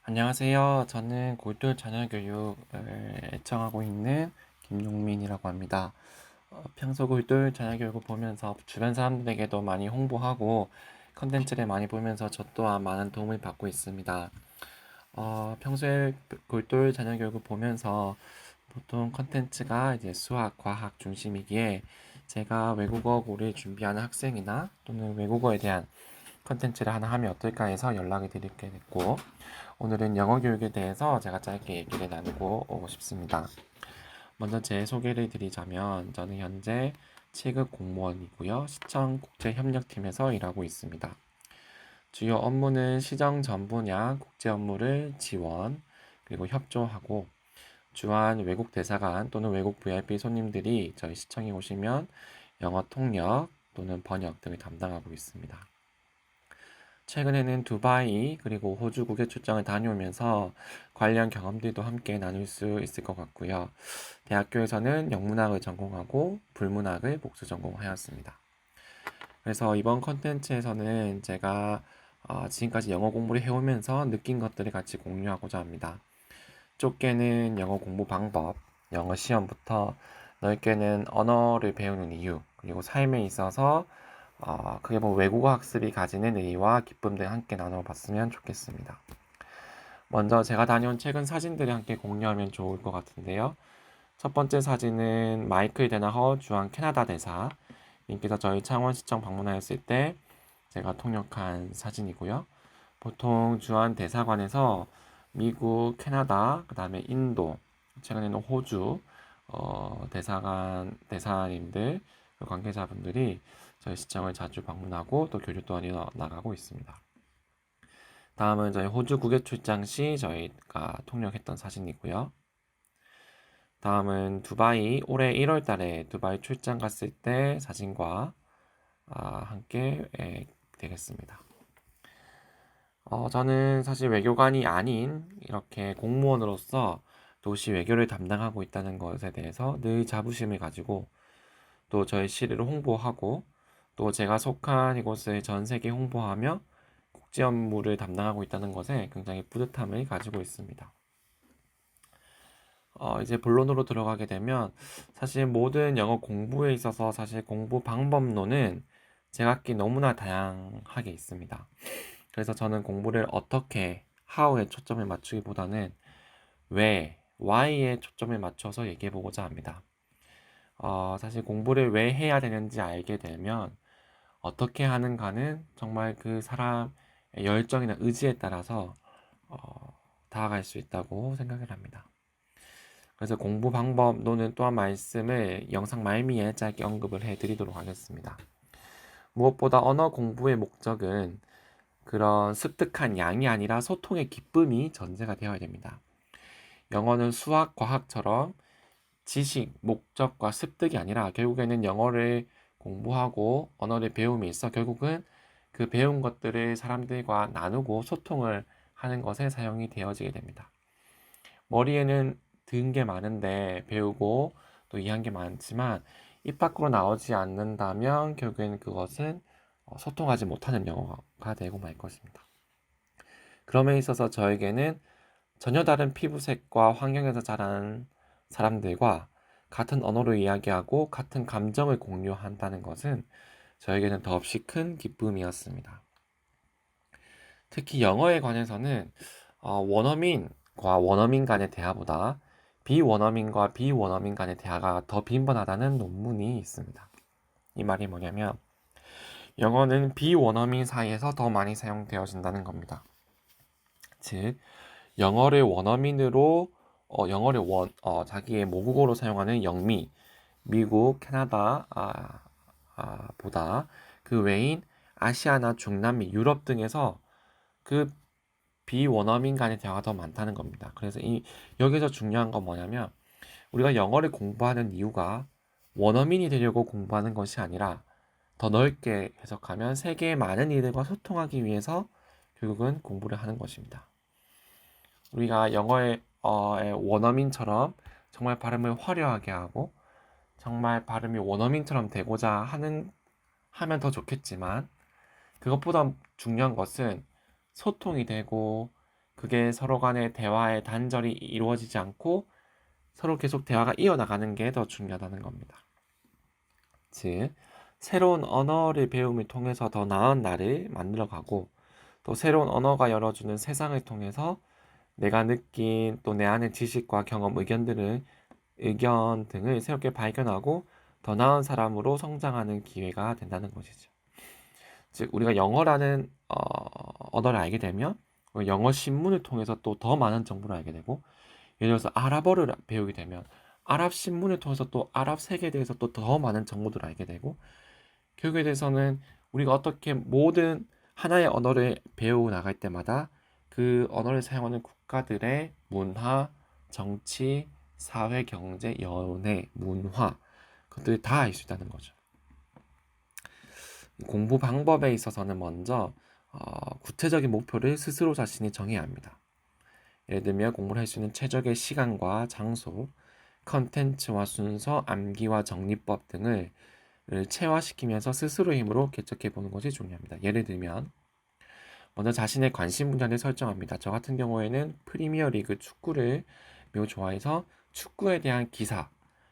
안녕하세요. 저는 골똘 자녀교육을 애청하고 있는 김용민이라고 합니다. 평소 골똘 자녀교육을 보면서 주변 사람들에게도 많이 홍보하고 컨텐츠를 많이 보면서 저 또한 많은 도움을 받고 있습니다. 평소에 골똘 자녀교육을 보면서 보통 컨텐츠가 이제 수학, 과학 중심이기에 제가 외국어를 준비하는 학생이나 또는 외국어에 대한 컨텐츠를 하나 하면 어떨까 해서 연락을 드리게 됐고, 오늘은 영어 교육에 대해서 제가 짧게 얘기를 나누고 오고 싶습니다. 먼저 제 소개를 드리자면 저는 현재 7급 공무원이고요. 시청 국제협력팀에서 일하고 있습니다. 주요 업무는 시정 전 분야 국제 업무를 지원 그리고 협조하고, 주한 외국 대사관 또는 외국 VIP 손님들이 저희 시청에 오시면 영어 통역 또는 번역 등을 담당하고 있습니다. 최근에는 두바이 그리고 호주 국외 출장을 다녀오면서 관련 경험들도 함께 나눌 수 있을 것 같고요. 대학교에서는 영문학을 전공하고 불문학을 복수 전공하였습니다. 그래서 이번 컨텐츠에서는 제가 지금까지 영어 공부를 해오면서 느낀 것들을 같이 공유하고자 합니다. 좁게는 영어 공부 방법, 영어 시험부터 넓게는 언어를 배우는 이유, 그리고 삶에 있어서 그게 뭐 외국어 학습이 가지는 의의와 기쁨 등 함께 나눠봤으면 좋겠습니다. 먼저 제가 다녀온 최근 사진들을 함께 공유하면 좋을 것 같은데요. 첫 번째 사진은 마이클 데나허 주한 캐나다 대사 님께서 저희 창원시청 방문하였을 때 제가 통역한 사진이고요. 보통 주한 대사관에서 미국, 캐나다, 그 다음에 인도, 최근에는 호주 대사님들, 관계자분들이 저희 시청을 자주 방문하고 또 교류 또한 나가고 있습니다. 다음은 저희 호주 국외 출장 시 저희가 통역했던 사진이고요. 다음은 두바이 올해 1월 달에 두바이 출장 갔을 때 사진과 함께 되겠습니다. 저는 사실 외교관이 아닌 이렇게 공무원으로서 도시 외교를 담당하고 있다는 것에 대해서 늘 자부심을 가지고, 또 저희 시를 홍보하고 또 제가 속한 이곳을 전 세계 홍보하며 국제 업무를 담당하고 있다는 것에 굉장히 뿌듯함을 가지고 있습니다. 이제 본론으로 들어가게 되면, 사실 모든 영어 공부에 있어서 사실 공부 방법론은 제각기 너무나 다양하게 있습니다. 그래서 저는 공부를 어떻게, how에 초점을 맞추기보다는 왜, why에 초점을 맞춰서 얘기해 보고자 합니다. 사실 공부를 왜 해야 되는지 알게 되면 어떻게 하는가는 정말 그 사람의 열정이나 의지에 따라서 어, 다가갈 수 있다고 생각을 합니다. 그래서 공부 방법론은 또한 말씀을 영상 말미에 짧게 언급을 해드리도록 하겠습니다. 무엇보다 언어 공부의 목적은 그런 습득한 양이 아니라 소통의 기쁨이 전제가 되어야 됩니다. 영어는 수학, 과학처럼 지식, 목적과 습득이 아니라 결국에는 영어를 공부하고 언어를 배움에 있어 결국은 그 배운 것들을 사람들과 나누고 소통을 하는 것에 사용이 되어지게 됩니다. 머리에는 든 게 많은데 배우고 또 이해한 게 많지만 입 밖으로 나오지 않는다면 결국에는 그것은 소통하지 못하는 영어가 되고 말 것입니다. 그럼에 있어서 저에게는 전혀 다른 피부색과 환경에서 자란 사람들과 같은 언어로 이야기하고 같은 감정을 공유한다는 것은 저에게는 더없이 큰 기쁨이었습니다. 특히 영어에 관해서는 원어민과 원어민 간의 대화보다 비원어민과 비원어민 간의 대화가 더 빈번하다는 논문이 있습니다. 이 말이 뭐냐면 영어는 비원어민 사이에서 더 많이 사용되어진다는 겁니다. 즉 영어를 원어민으로 자기의 모국어로 사용하는 영미, 미국, 캐나다 보다 그 외인 아시아나 중남미, 유럽 등에서 그 비원어민 간의 대화가 더 많다는 겁니다. 그래서 여기서 중요한 건 뭐냐면 우리가 영어를 공부하는 이유가 원어민이 되려고 공부하는 것이 아니라 더 넓게 해석하면 세계의 많은 이들과 소통하기 위해서 결국은 공부를 하는 것입니다. 우리가 영어의 원어민처럼 정말 발음을 화려하게 하고 정말 발음이 원어민처럼 되고자 하면 더 좋겠지만, 그것보다 중요한 것은 소통이 되고 그게 서로 간의 대화의 단절이 이루어지지 않고 서로 계속 대화가 이어나가는 게 더 중요하다는 겁니다. 즉, 새로운 언어를 배움을 통해서 더 나은 나를 만들어가고 또 새로운 언어가 열어주는 세상을 통해서 내가 느낀 또 내 안의 지식과 경험, 의견 등을 새롭게 발견하고 더 나은 사람으로 성장하는 기회가 된다는 것이죠. 즉 우리가 영어라는 언어를 알게 되면 영어 신문을 통해서 또 더 많은 정보를 알게 되고 예를 들어서 아랍어를 배우게 되면 아랍 신문을 통해서 또 아랍 세계에 대해서 또 더 많은 정보들을 알게 되고 결국에 대해서는 우리가 어떻게 모든 하나의 언어를 배워 나갈 때마다 그 언어를 사용하는 국가들의 문화, 정치, 사회, 경제, 연애, 문화 그것들을 다 알 수 있다는 거죠. 공부 방법에 있어서는 먼저 구체적인 목표를 스스로 자신이 정해야 합니다. 예를 들면 공부를 할 수 있는 최적의 시간과 장소, 컨텐츠와 순서, 암기와 정리법 등을 체화시키면서 스스로의 힘으로 개척해 보는 것이 중요합니다. 예를 들면 먼저 자신의 관심 분야를 설정합니다. 저 같은 경우에는 프리미어 리그 축구를 매우 좋아해서 축구에 대한 기사,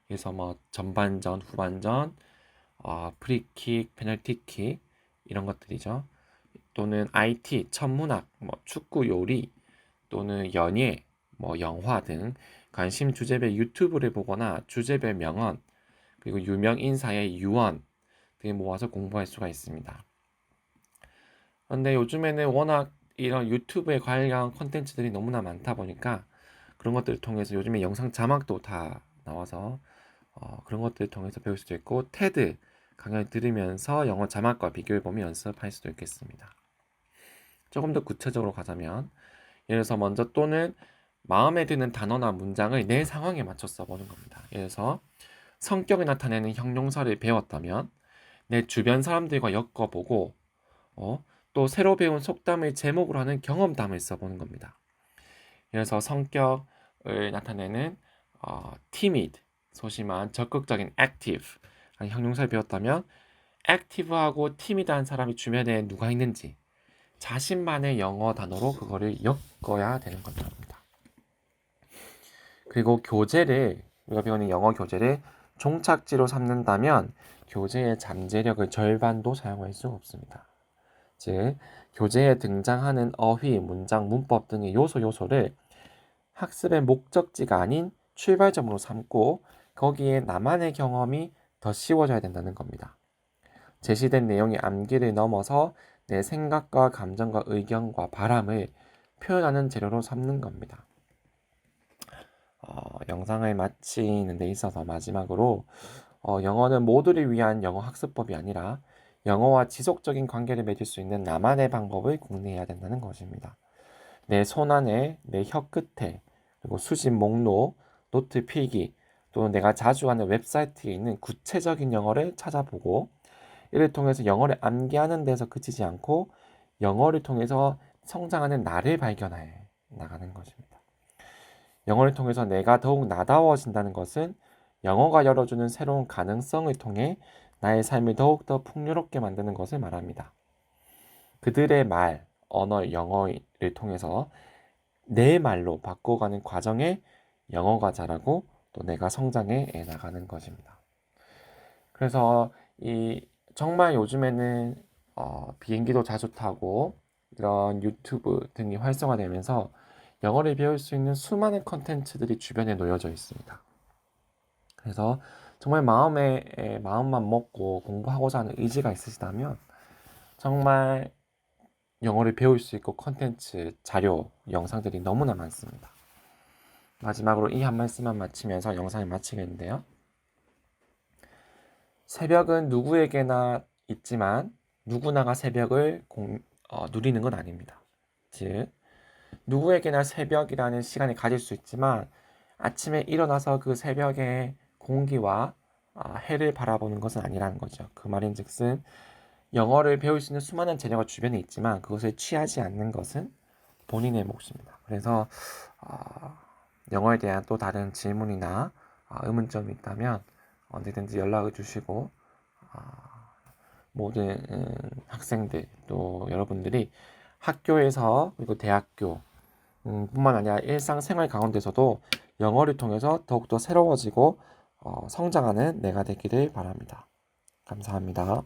그래서 뭐 전반전, 후반전, 프리킥, 페널티킥 이런 것들이죠. 또는 IT, 천문학, 뭐 축구 요리 또는 연예, 뭐 영화 등 관심 주제별 유튜브를 보거나 주제별 명언 그리고 유명 인사의 유언 등을 모아서 공부할 수가 있습니다. 그런데 요즘에는 워낙 이런 유튜브에 관련 컨텐츠들이 너무나 많다 보니까 그런 것들을 통해서 요즘에 영상 자막도 다 나와서 그런 것들을 통해서 배울 수도 있고 테드 강연을 들으면서 영어 자막과 비교해보면 연습할 수도 있겠습니다. 조금 더 구체적으로 가자면 예를 들어서 먼저 또는 마음에 드는 단어나 문장을 내 상황에 맞춰 써보는 겁니다. 예를 들어서 성격이 나타내는 형용사를 배웠다면 내 주변 사람들과 엮어보고 또 새로 배운 속담을 제목으로 하는 경험담을 써보는 겁니다. 예를 들어서 성격을 나타내는 timid, 소심한, 적극적인 active 형용사를 배웠다면 active하고 timid한 사람이 주변에 누가 있는지 자신만의 영어 단어로 그거를 엮어야 되는 겁니다. 그리고 우리가 배우는 영어 교재를 종착지로 삼는다면 교재의 잠재력을 절반도 사용할 수 없습니다. 즉, 교재에 등장하는 어휘, 문장, 문법 등의 요소를 학습의 목적지가 아닌 출발점으로 삼고 거기에 나만의 경험이 더 씌워져야 된다는 겁니다. 제시된 내용의 암기를 넘어서 내 생각과 감정과 의견과 바람을 표현하는 재료로 삼는 겁니다. 영상을 마치는 데 있어서 마지막으로 영어는 모두를 위한 영어 학습법이 아니라 영어와 지속적인 관계를 맺을 수 있는 나만의 방법을 궁리해야 된다는 것입니다. 내 손안에, 내 혀 끝에, 그리고 수집 목록, 노트 필기, 또는 내가 자주 가는 웹사이트에 있는 구체적인 영어를 찾아보고 이를 통해서 영어를 암기하는 데서 그치지 않고 영어를 통해서 성장하는 나를 발견해 나가는 것입니다. 영어를 통해서 내가 더욱 나다워진다는 것은 영어가 열어주는 새로운 가능성을 통해 나의 삶을 더욱더 풍요롭게 만드는 것을 말합니다. 그들의 말, 언어, 영어를 통해서 내 말로 바꿔가는 과정에 영어가 자라고 또 내가 성장해 나가는 것입니다. 그래서 정말 요즘에는 비행기도 자주 타고 이런 유튜브 등이 활성화되면서 영어를 배울 수 있는 수많은 컨텐츠들이 주변에 놓여져 있습니다. 그래서 정말 마음만 먹고 공부하고자 하는 의지가 있으시다면 정말 영어를 배울 수 있고 컨텐츠, 자료, 영상들이 너무나 많습니다. 마지막으로 이 한 말씀만 마치면서 영상을 마치겠는데요. 새벽은 누구에게나 있지만 누구나가 새벽을 누리는 건 아닙니다. 즉 누구에게나 새벽이라는 시간을 가질 수 있지만 아침에 일어나서 그 새벽의 공기와 해를 바라보는 것은 아니라는 거죠. 그 말인즉슨 영어를 배울 수 있는 수많은 재료가 주변에 있지만 그것을 취하지 않는 것은 본인의 몫입니다. 그래서 영어에 대한 또 다른 질문이나 의문점이 있다면 언제든지 연락을 주시고 모든 학생들 또 여러분들이 학교에서 그리고 대학교 뿐만 아니라 일상생활 가운데서도 영어를 통해서 더욱더 새로워지고 성장하는 내가 되기를 바랍니다. 감사합니다.